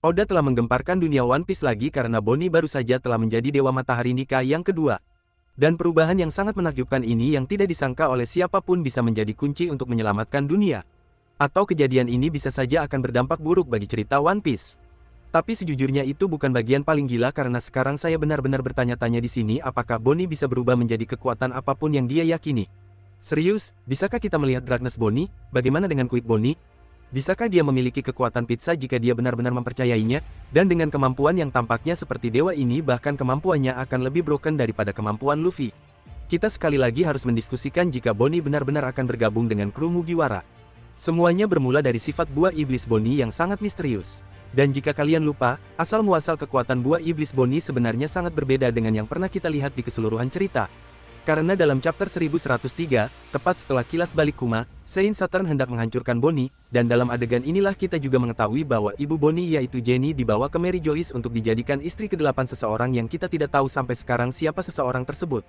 Oda telah menggemparkan dunia One Piece lagi karena Bonnie baru saja telah menjadi Dewa Matahari Nika yang kedua. Dan perubahan yang sangat menakjubkan ini yang tidak disangka oleh siapapun bisa menjadi kunci untuk menyelamatkan dunia. Atau kejadian ini bisa saja akan berdampak buruk bagi cerita One Piece. Tapi sejujurnya itu bukan bagian paling gila karena sekarang saya benar-benar bertanya-tanya di sini apakah Bonnie bisa berubah menjadi kekuatan apapun yang dia yakini. Serius, bisakah kita melihat Darkness Bonnie? Bagaimana dengan Quick Bonnie? Bisakah dia memiliki kekuatan pizza jika dia benar-benar mempercayainya? Dan dengan kemampuan yang tampaknya seperti dewa ini bahkan kemampuannya akan lebih broken daripada kemampuan Luffy. Kita sekali lagi harus mendiskusikan jika Bonnie benar-benar akan bergabung dengan kru Mugiwara. Semuanya bermula dari sifat buah iblis Bonnie yang sangat misterius. Dan jika kalian lupa, asal-muasal kekuatan buah iblis Bonnie sebenarnya sangat berbeda dengan yang pernah kita lihat di keseluruhan cerita. Karena dalam chapter 1103, tepat setelah kilas balik Kuma, Saint Saturn hendak menghancurkan Bonnie, dan dalam adegan inilah kita juga mengetahui bahwa ibu Bonnie yaitu Jenny dibawa ke Mary Joyce untuk dijadikan istri ke-8 seseorang yang kita tidak tahu sampai sekarang siapa seseorang tersebut.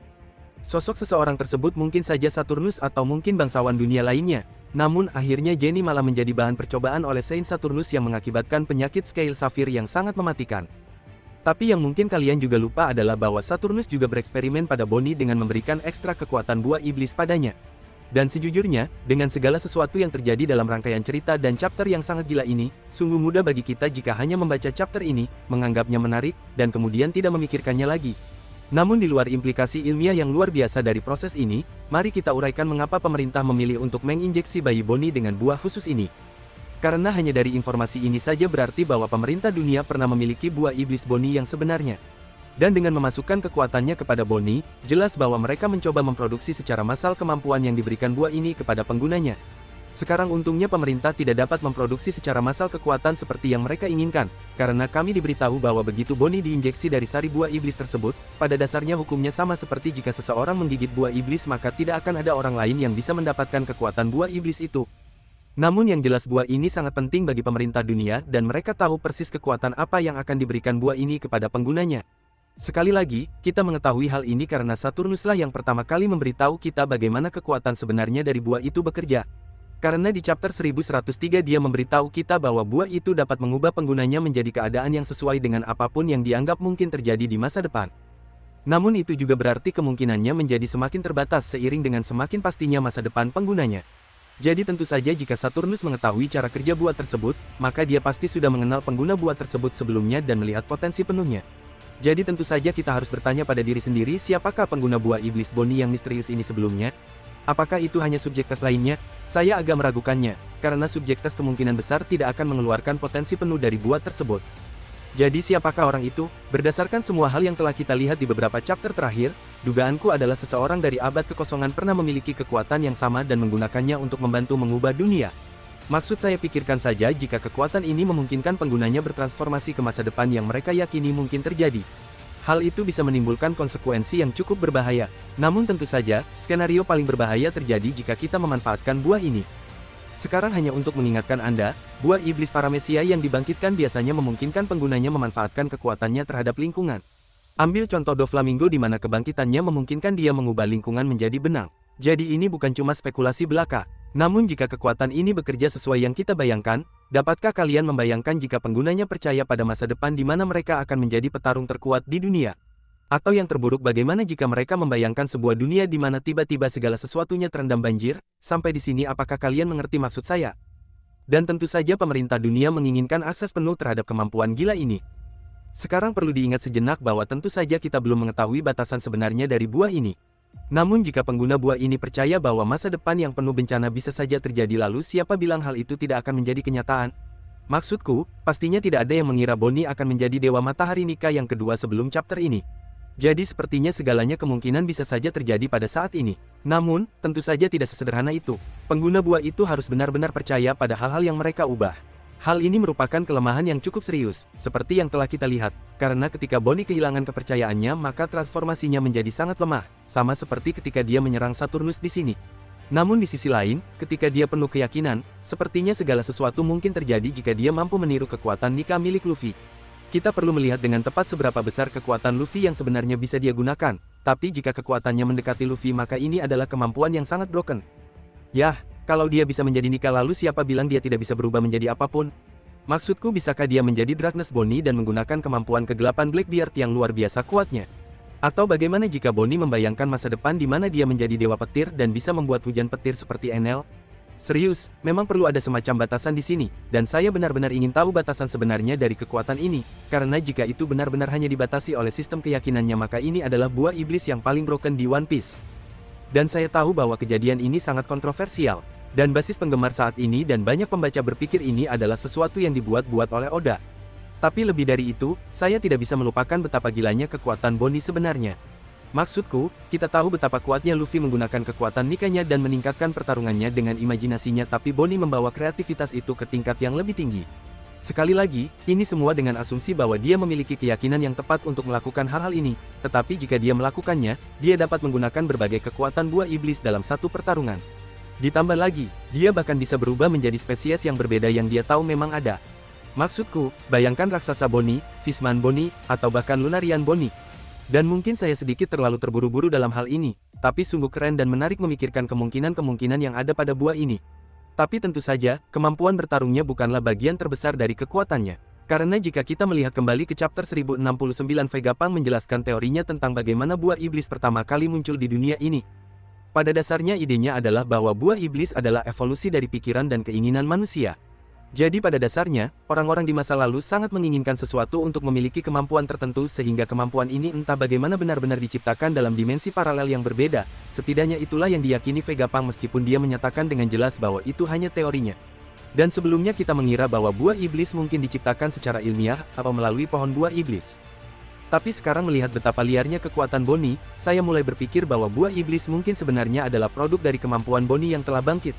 Sosok seseorang tersebut mungkin saja Saturnus atau mungkin bangsawan dunia lainnya. Namun akhirnya Jenny malah menjadi bahan percobaan oleh Saint Saturnus yang mengakibatkan penyakit Scale Sapphire yang sangat mematikan. Tapi yang mungkin kalian juga lupa adalah bahwa Saturnus juga bereksperimen pada Bonnie dengan memberikan ekstra kekuatan buah iblis padanya. Dan sejujurnya, dengan segala sesuatu yang terjadi dalam rangkaian cerita dan chapter yang sangat gila ini, sungguh mudah bagi kita jika hanya membaca chapter ini, menganggapnya menarik, dan kemudian tidak memikirkannya lagi. Namun di luar implikasi ilmiah yang luar biasa dari proses ini, mari kita uraikan mengapa pemerintah memilih untuk menginjeksi bayi Bonnie dengan buah khusus ini. Karena hanya dari informasi ini saja berarti bahwa pemerintah dunia pernah memiliki buah iblis Bonnie yang sebenarnya. Dan dengan memasukkan kekuatannya kepada Bonnie, jelas bahwa mereka mencoba memproduksi secara massal kemampuan yang diberikan buah ini kepada penggunanya. Sekarang untungnya pemerintah tidak dapat memproduksi secara massal kekuatan seperti yang mereka inginkan, karena kami diberitahu bahwa begitu Bonnie diinjeksi dari sari buah iblis tersebut, pada dasarnya hukumnya sama seperti jika seseorang menggigit buah iblis maka tidak akan ada orang lain yang bisa mendapatkan kekuatan buah iblis itu. Namun yang jelas buah ini sangat penting bagi pemerintah dunia dan mereka tahu persis kekuatan apa yang akan diberikan buah ini kepada penggunanya. Sekali lagi, kita mengetahui hal ini karena Saturnuslah yang pertama kali memberitahu kita bagaimana kekuatan sebenarnya dari buah itu bekerja. Karena di chapter 1103 dia memberitahu kita bahwa buah itu dapat mengubah penggunanya menjadi keadaan yang sesuai dengan apapun yang dianggap mungkin terjadi di masa depan. Namun itu juga berarti kemungkinannya menjadi semakin terbatas seiring dengan semakin pastinya masa depan penggunanya. Jadi tentu saja jika Saturnus mengetahui cara kerja buah tersebut, maka dia pasti sudah mengenal pengguna buah tersebut sebelumnya dan melihat potensi penuhnya. Jadi tentu saja kita harus bertanya pada diri sendiri siapakah pengguna buah iblis Bonnie yang misterius ini sebelumnya? Apakah itu hanya subjek tes lainnya? Saya agak meragukannya, karena subjek tes kemungkinan besar tidak akan mengeluarkan potensi penuh dari buah tersebut. Jadi siapakah orang itu? Berdasarkan semua hal yang telah kita lihat di beberapa chapter terakhir, dugaanku adalah seseorang dari abad kekosongan pernah memiliki kekuatan yang sama dan menggunakannya untuk membantu mengubah dunia. Maksud saya pikirkan saja jika kekuatan ini memungkinkan penggunanya bertransformasi ke masa depan yang mereka yakini mungkin terjadi. Hal itu bisa menimbulkan konsekuensi yang cukup berbahaya. Namun tentu saja, skenario paling berbahaya terjadi jika kita memanfaatkan buah ini. Sekarang hanya untuk mengingatkan Anda, buah iblis paramesia yang dibangkitkan biasanya memungkinkan penggunanya memanfaatkan kekuatannya terhadap lingkungan. Ambil contoh Doflamingo di mana kebangkitannya memungkinkan dia mengubah lingkungan menjadi benang. Jadi ini bukan cuma spekulasi belaka. Namun jika kekuatan ini bekerja sesuai yang kita bayangkan, dapatkah kalian membayangkan jika penggunanya percaya pada masa depan di mana mereka akan menjadi petarung terkuat di dunia? Atau yang terburuk bagaimana jika mereka membayangkan sebuah dunia di mana tiba-tiba segala sesuatunya terendam banjir? Sampai di sini apakah kalian mengerti maksud saya? Dan tentu saja pemerintah dunia menginginkan akses penuh terhadap kemampuan gila ini. Sekarang perlu diingat sejenak bahwa tentu saja kita belum mengetahui batasan sebenarnya dari buah ini. Namun jika pengguna buah ini percaya bahwa masa depan yang penuh bencana bisa saja terjadi lalu siapa bilang hal itu tidak akan menjadi kenyataan? Maksudku, pastinya tidak ada yang mengira Bonnie akan menjadi Dewa Matahari Nika yang kedua sebelum chapter ini. Jadi sepertinya segalanya kemungkinan bisa saja terjadi pada saat ini. Namun, tentu saja tidak sesederhana itu. Pengguna buah itu harus benar-benar percaya pada hal-hal yang mereka ubah. Hal ini merupakan kelemahan yang cukup serius, seperti yang telah kita lihat, karena ketika Bonnie kehilangan kepercayaannya maka transformasinya menjadi sangat lemah, sama seperti ketika dia menyerang Saturnus di sini. Namun di sisi lain, ketika dia penuh keyakinan, sepertinya segala sesuatu mungkin terjadi jika dia mampu meniru kekuatan Nika milik Luffy. Kita perlu melihat dengan tepat seberapa besar kekuatan Luffy yang sebenarnya bisa dia gunakan, tapi jika kekuatannya mendekati Luffy maka ini adalah kemampuan yang sangat broken. Yah, kalau dia bisa menjadi Nika lalu siapa bilang dia tidak bisa berubah menjadi apapun? Maksudku, bisakah dia menjadi Darkness Bonnie dan menggunakan kemampuan kegelapan Blackbeard yang luar biasa kuatnya? Atau bagaimana jika Bonnie membayangkan masa depan di mana dia menjadi dewa petir dan bisa membuat hujan petir seperti Enel? Serius, memang perlu ada semacam batasan di sini, dan saya benar-benar ingin tahu batasan sebenarnya dari kekuatan ini, karena jika itu benar-benar hanya dibatasi oleh sistem keyakinannya maka ini adalah buah iblis yang paling broken di One Piece. Dan saya tahu bahwa kejadian ini sangat kontroversial, dan basis penggemar saat ini dan banyak pembaca berpikir ini adalah sesuatu yang dibuat-buat oleh Oda. Tapi lebih dari itu, saya tidak bisa melupakan betapa gilanya kekuatan Bonnie sebenarnya. Maksudku, kita tahu betapa kuatnya Luffy menggunakan kekuatan Nikanya dan meningkatkan pertarungannya dengan imajinasinya, tapi Bonnie membawa kreativitas itu ke tingkat yang lebih tinggi. Sekali lagi, ini semua dengan asumsi bahwa dia memiliki keyakinan yang tepat untuk melakukan hal-hal ini, tetapi jika dia melakukannya, dia dapat menggunakan berbagai kekuatan buah iblis dalam satu pertarungan. Ditambah lagi, dia bahkan bisa berubah menjadi spesies yang berbeda yang dia tahu memang ada. Maksudku, bayangkan raksasa Bonnie, Fishman Bonnie, atau bahkan Lunarian Bonnie. Dan mungkin saya sedikit terlalu terburu-buru dalam hal ini, tapi sungguh keren dan menarik memikirkan kemungkinan-kemungkinan yang ada pada buah ini. Tapi tentu saja, kemampuan bertarungnya bukanlah bagian terbesar dari kekuatannya. Karena jika kita melihat kembali ke chapter 1069, Vegapunk menjelaskan teorinya tentang bagaimana buah iblis pertama kali muncul di dunia ini. Pada dasarnya idenya adalah bahwa buah iblis adalah evolusi dari pikiran dan keinginan manusia. Jadi pada dasarnya, orang-orang di masa lalu sangat menginginkan sesuatu untuk memiliki kemampuan tertentu sehingga kemampuan ini entah bagaimana benar-benar diciptakan dalam dimensi paralel yang berbeda. Setidaknya itulah yang diyakini Vegapunk meskipun dia menyatakan dengan jelas bahwa itu hanya teorinya. Dan sebelumnya kita mengira bahwa buah iblis mungkin diciptakan secara ilmiah atau melalui pohon buah iblis. Tapi sekarang melihat betapa liarnya kekuatan Bonnie, saya mulai berpikir bahwa buah iblis mungkin sebenarnya adalah produk dari kemampuan Bonnie yang telah bangkit.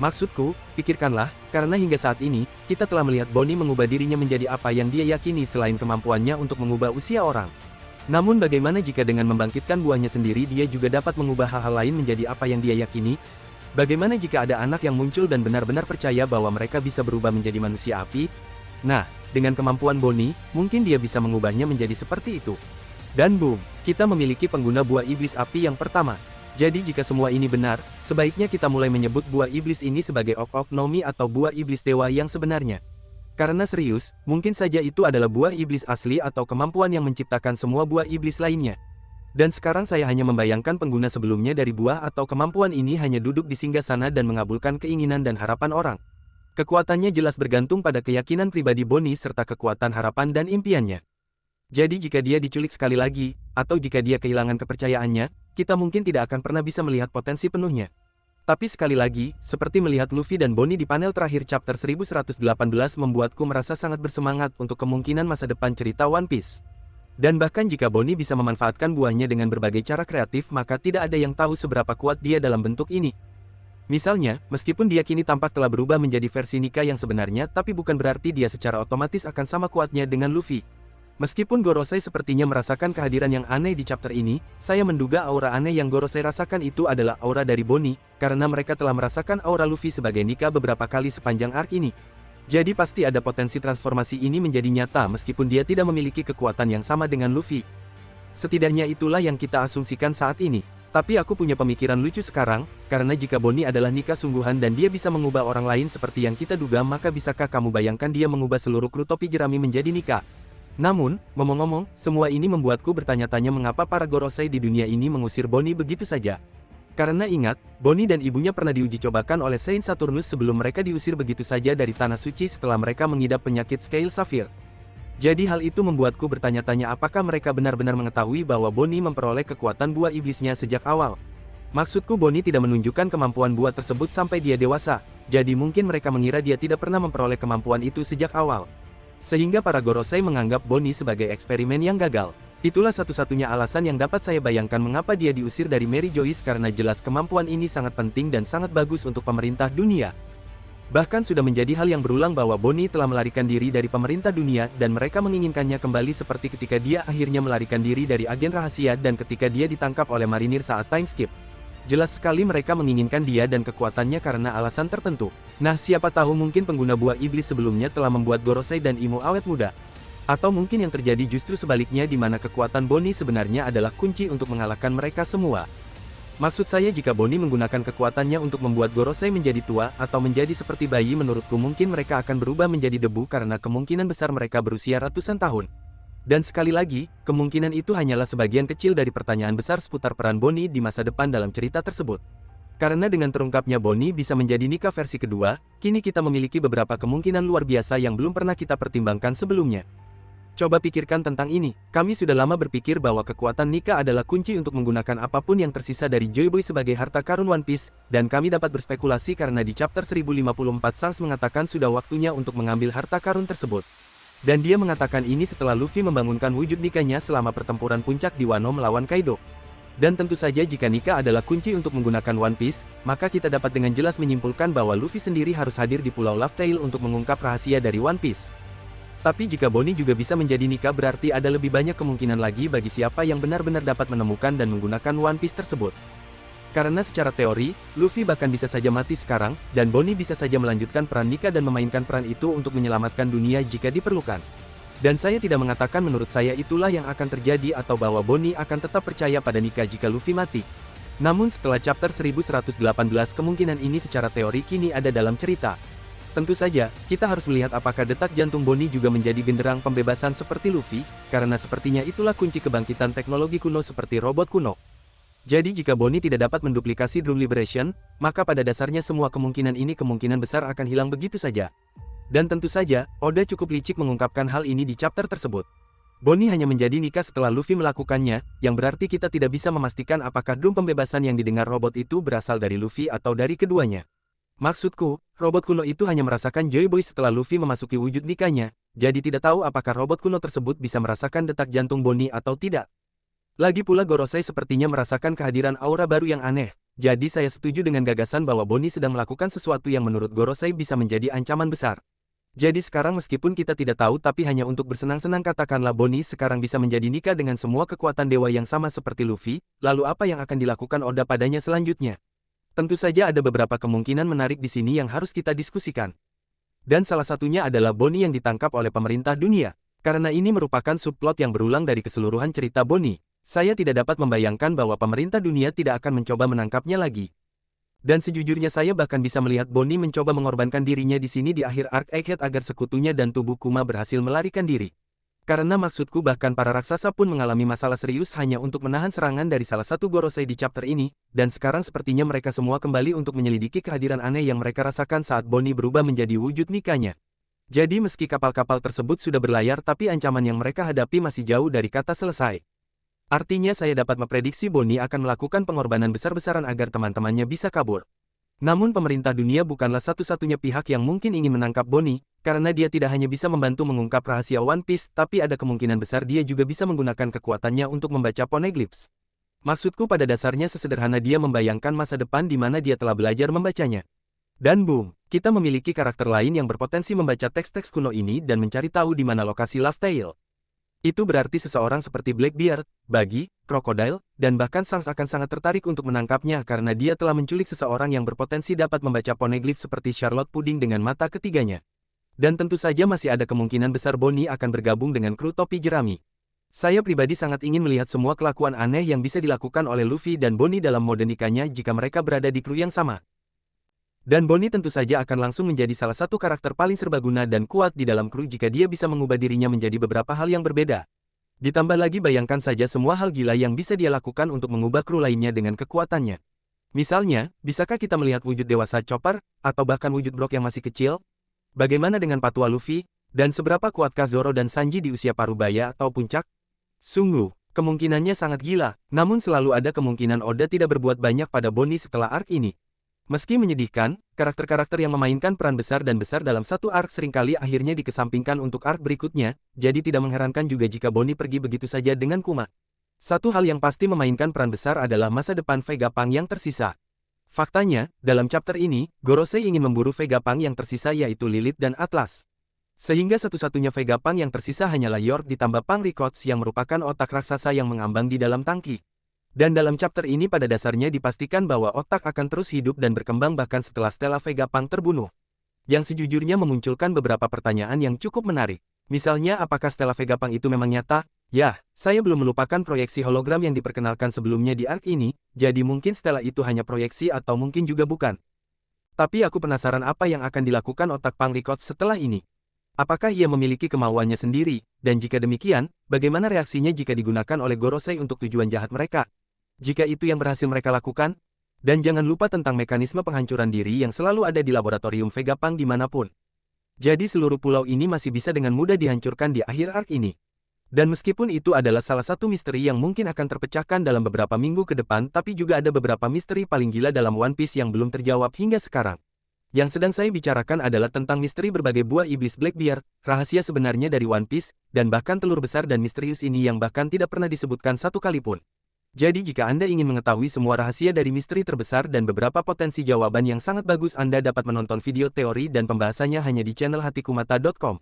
Maksudku, pikirkanlah, karena hingga saat ini, kita telah melihat Bonnie mengubah dirinya menjadi apa yang dia yakini selain kemampuannya untuk mengubah usia orang. Namun bagaimana jika dengan membangkitkan buahnya sendiri dia juga dapat mengubah hal-hal lain menjadi apa yang dia yakini? Bagaimana jika ada anak yang muncul dan benar-benar percaya bahwa mereka bisa berubah menjadi manusia api? Nah, dengan kemampuan Bonnie, mungkin dia bisa mengubahnya menjadi seperti itu. Dan boom, kita memiliki pengguna buah iblis api yang pertama. Jadi jika semua ini benar, sebaiknya kita mulai menyebut buah iblis ini sebagai Ok-Ok Nomi atau buah iblis dewa yang sebenarnya. Karena serius, mungkin saja itu adalah buah iblis asli atau kemampuan yang menciptakan semua buah iblis lainnya. Dan sekarang saya hanya membayangkan pengguna sebelumnya dari buah atau kemampuan ini hanya duduk di singgasana dan mengabulkan keinginan dan harapan orang. Kekuatannya jelas bergantung pada keyakinan pribadi Bonnie serta kekuatan harapan dan impiannya. Jadi jika dia diculik sekali lagi, atau jika dia kehilangan kepercayaannya, kita mungkin tidak akan pernah bisa melihat potensi penuhnya. Tapi sekali lagi, seperti melihat Luffy dan Bonnie di panel terakhir chapter 1118 membuatku merasa sangat bersemangat untuk kemungkinan masa depan cerita One Piece. Dan bahkan jika Bonnie bisa memanfaatkan buahnya dengan berbagai cara kreatif, maka tidak ada yang tahu seberapa kuat dia dalam bentuk ini. Misalnya, meskipun dia kini tampak telah berubah menjadi versi Nika yang sebenarnya, tapi bukan berarti dia secara otomatis akan sama kuatnya dengan Luffy. Meskipun Gorosei sepertinya merasakan kehadiran yang aneh di chapter ini, saya menduga aura aneh yang Gorosei rasakan itu adalah aura dari Bonnie, karena mereka telah merasakan aura Luffy sebagai Nika beberapa kali sepanjang arc ini. Jadi pasti ada potensi transformasi ini menjadi nyata meskipun dia tidak memiliki kekuatan yang sama dengan Luffy. Setidaknya itulah yang kita asumsikan saat ini. Tapi aku punya pemikiran lucu sekarang, karena jika Bonnie adalah Nika sungguhan dan dia bisa mengubah orang lain seperti yang kita duga, maka bisakah kamu bayangkan dia mengubah seluruh kru topi jerami menjadi Nika? Namun, ngomong-ngomong, semua ini membuatku bertanya-tanya mengapa para Gorosei di dunia ini mengusir Bonnie begitu saja. Karena ingat, Bonnie dan ibunya pernah diuji cobakan oleh Saint Saturnus sebelum mereka diusir begitu saja dari Tanah Suci setelah mereka mengidap penyakit Scale Sapphire. Jadi hal itu membuatku bertanya-tanya apakah mereka benar-benar mengetahui bahwa Bonnie memperoleh kekuatan buah iblisnya sejak awal. Maksudku Bonnie tidak menunjukkan kemampuan buah tersebut sampai dia dewasa, jadi mungkin mereka mengira dia tidak pernah memperoleh kemampuan itu sejak awal. Sehingga para Gorosei menganggap Bonnie sebagai eksperimen yang gagal. Itulah satu-satunya alasan yang dapat saya bayangkan mengapa dia diusir dari Mary Joyce, karena jelas kemampuan ini sangat penting dan sangat bagus untuk pemerintah dunia. Bahkan sudah menjadi hal yang berulang bahwa Bonnie telah melarikan diri dari pemerintah dunia dan mereka menginginkannya kembali seperti ketika dia akhirnya melarikan diri dari agen rahasia dan ketika dia ditangkap oleh marinir saat time skip. Jelas sekali mereka menginginkan dia dan kekuatannya karena alasan tertentu. Nah, siapa tahu mungkin pengguna buah iblis sebelumnya telah membuat Gorosei dan Imo awet muda. Atau mungkin yang terjadi justru sebaliknya di mana kekuatan Bonnie sebenarnya adalah kunci untuk mengalahkan mereka semua. Maksud saya jika Bonnie menggunakan kekuatannya untuk membuat Gorosei menjadi tua atau menjadi seperti bayi, menurutku mungkin mereka akan berubah menjadi debu karena kemungkinan besar mereka berusia ratusan tahun. Dan sekali lagi, kemungkinan itu hanyalah sebagian kecil dari pertanyaan besar seputar peran Bonnie di masa depan dalam cerita tersebut. Karena dengan terungkapnya Bonnie bisa menjadi Nika versi kedua, kini kita memiliki beberapa kemungkinan luar biasa yang belum pernah kita pertimbangkan sebelumnya. Coba pikirkan tentang ini, kami sudah lama berpikir bahwa kekuatan Nika adalah kunci untuk menggunakan apapun yang tersisa dari Joy Boy sebagai harta karun One Piece, dan kami dapat berspekulasi karena di chapter 1054 Shanks mengatakan sudah waktunya untuk mengambil harta karun tersebut. Dan dia mengatakan ini setelah Luffy membangunkan wujud Nikanya selama pertempuran puncak di Wano melawan Kaido. Dan tentu saja jika Nika adalah kunci untuk menggunakan One Piece, maka kita dapat dengan jelas menyimpulkan bahwa Luffy sendiri harus hadir di Pulau Laugh Tale untuk mengungkap rahasia dari One Piece. Tapi jika Bonnie juga bisa menjadi Nika, berarti ada lebih banyak kemungkinan lagi bagi siapa yang benar-benar dapat menemukan dan menggunakan One Piece tersebut. Karena secara teori, Luffy bahkan bisa saja mati sekarang, dan Bonnie bisa saja melanjutkan peran Nika dan memainkan peran itu untuk menyelamatkan dunia jika diperlukan. Dan saya tidak mengatakan menurut saya itulah yang akan terjadi atau bahwa Bonnie akan tetap percaya pada Nika jika Luffy mati. Namun setelah chapter 1118 kemungkinan ini secara teori kini ada dalam cerita. Tentu saja, kita harus melihat apakah detak jantung Bonnie juga menjadi genderang pembebasan seperti Luffy, karena sepertinya itulah kunci kebangkitan teknologi kuno seperti robot kuno. Jadi jika Bonnie tidak dapat menduplikasi Drum Liberation, maka pada dasarnya semua kemungkinan ini kemungkinan besar akan hilang begitu saja. Dan tentu saja, Oda cukup licik mengungkapkan hal ini di chapter tersebut. Bonnie hanya menjadi Nika setelah Luffy melakukannya, yang berarti kita tidak bisa memastikan apakah drum pembebasan yang didengar robot itu berasal dari Luffy atau dari keduanya. Maksudku, robot kuno itu hanya merasakan Joy Boy setelah Luffy memasuki wujud Nikanya, jadi tidak tahu apakah robot kuno tersebut bisa merasakan detak jantung Bonnie atau tidak. Lagi pula Gorosei sepertinya merasakan kehadiran aura baru yang aneh, jadi saya setuju dengan gagasan bahwa Bonnie sedang melakukan sesuatu yang menurut Gorosei bisa menjadi ancaman besar. Jadi sekarang meskipun kita tidak tahu tapi hanya untuk bersenang-senang katakanlah Bonnie sekarang bisa menjadi Nika dengan semua kekuatan dewa yang sama seperti Luffy, lalu apa yang akan dilakukan Oda padanya selanjutnya? Tentu saja ada beberapa kemungkinan menarik di sini yang harus kita diskusikan. Dan salah satunya adalah Bonnie yang ditangkap oleh pemerintah dunia. Karena ini merupakan subplot yang berulang dari keseluruhan cerita Bonnie, saya tidak dapat membayangkan bahwa pemerintah dunia tidak akan mencoba menangkapnya lagi. Dan sejujurnya saya bahkan bisa melihat Bonnie mencoba mengorbankan dirinya di sini di akhir arc Egghead agar sekutunya dan tubuh Kuma berhasil melarikan diri. Karena maksudku bahkan para raksasa pun mengalami masalah serius hanya untuk menahan serangan dari salah satu Gorosei di chapter ini, dan sekarang sepertinya mereka semua kembali untuk menyelidiki kehadiran aneh yang mereka rasakan saat Bonnie berubah menjadi wujud Nikanya. Jadi meski kapal-kapal tersebut sudah berlayar tapi ancaman yang mereka hadapi masih jauh dari kata selesai. Artinya saya dapat memprediksi Bonnie akan melakukan pengorbanan besar-besaran agar teman-temannya bisa kabur. Namun pemerintah dunia bukanlah satu-satunya pihak yang mungkin ingin menangkap Bonnie, karena dia tidak hanya bisa membantu mengungkap rahasia One Piece, tapi ada kemungkinan besar dia juga bisa menggunakan kekuatannya untuk membaca poneglyphs. Maksudku pada dasarnya sesederhana dia membayangkan masa depan di mana dia telah belajar membacanya. Dan boom, kita memiliki karakter lain yang berpotensi membaca teks-teks kuno ini dan mencari tahu di mana lokasi Laugh Tale. Itu berarti seseorang seperti Blackbeard, Buggy, Crocodile, dan bahkan Shanks akan sangat tertarik untuk menangkapnya karena dia telah menculik seseorang yang berpotensi dapat membaca poneglyph seperti Charlotte Pudding dengan mata ketiganya. Dan tentu saja masih ada kemungkinan besar Bonnie akan bergabung dengan kru topi jerami. Saya pribadi sangat ingin melihat semua kelakuan aneh yang bisa dilakukan oleh Luffy dan Bonnie dalam mode Nikanya jika mereka berada di kru yang sama. Dan Bonnie tentu saja akan langsung menjadi salah satu karakter paling serbaguna dan kuat di dalam kru jika dia bisa mengubah dirinya menjadi beberapa hal yang berbeda. Ditambah lagi bayangkan saja semua hal gila yang bisa dia lakukan untuk mengubah kru lainnya dengan kekuatannya. Misalnya, bisakah kita melihat wujud dewasa Chopper, atau bahkan wujud Brock yang masih kecil? Bagaimana dengan patua Luffy? Dan seberapa kuatkah Zoro dan Sanji di usia parubaya atau puncak? Sungguh, kemungkinannya sangat gila, namun selalu ada kemungkinan Oda tidak berbuat banyak pada Bonnie setelah arc ini. Meski menyedihkan, karakter-karakter yang memainkan peran besar dan besar dalam satu arc seringkali akhirnya dikesampingkan untuk arc berikutnya, jadi tidak mengherankan juga jika Bonnie pergi begitu saja dengan Kuma. Satu hal yang pasti memainkan peran besar adalah masa depan Vegapunk yang tersisa. Faktanya, dalam chapter ini, Gorosei ingin memburu Vegapunk yang tersisa yaitu Lilith dan Atlas. Sehingga satu-satunya Vegapunk yang tersisa hanyalah York ditambah Punk Records yang merupakan otak raksasa yang mengambang di dalam tangki. Dan dalam chapter ini pada dasarnya dipastikan bahwa otak akan terus hidup dan berkembang bahkan setelah Stella Vegapunk terbunuh. Yang sejujurnya memunculkan beberapa pertanyaan yang cukup menarik. Misalnya apakah Stella Vegapunk itu memang nyata? Ya, saya belum melupakan proyeksi hologram yang diperkenalkan sebelumnya di arc ini, jadi mungkin Stella itu hanya proyeksi atau mungkin juga bukan. Tapi aku penasaran apa yang akan dilakukan otak Pang Rikot setelah ini. Apakah ia memiliki kemauannya sendiri, dan jika demikian, bagaimana reaksinya jika digunakan oleh Gorosei untuk tujuan jahat mereka? Jika itu yang berhasil mereka lakukan? Dan jangan lupa tentang mekanisme penghancuran diri yang selalu ada di laboratorium Vegapunk dimanapun. Jadi seluruh pulau ini masih bisa dengan mudah dihancurkan di akhir arc ini. Dan meskipun itu adalah salah satu misteri yang mungkin akan terpecahkan dalam beberapa minggu ke depan, tapi juga ada beberapa misteri paling gila dalam One Piece yang belum terjawab hingga sekarang. Yang sedang saya bicarakan adalah tentang misteri berbagai buah iblis Blackbeard, rahasia sebenarnya dari One Piece, dan bahkan telur besar dan misterius ini yang bahkan tidak pernah disebutkan satu kali pun. Jadi jika Anda ingin mengetahui semua rahasia dari misteri terbesar dan beberapa potensi jawaban yang sangat bagus, Anda dapat menonton video teori dan pembahasannya hanya di channel hatikumata.com.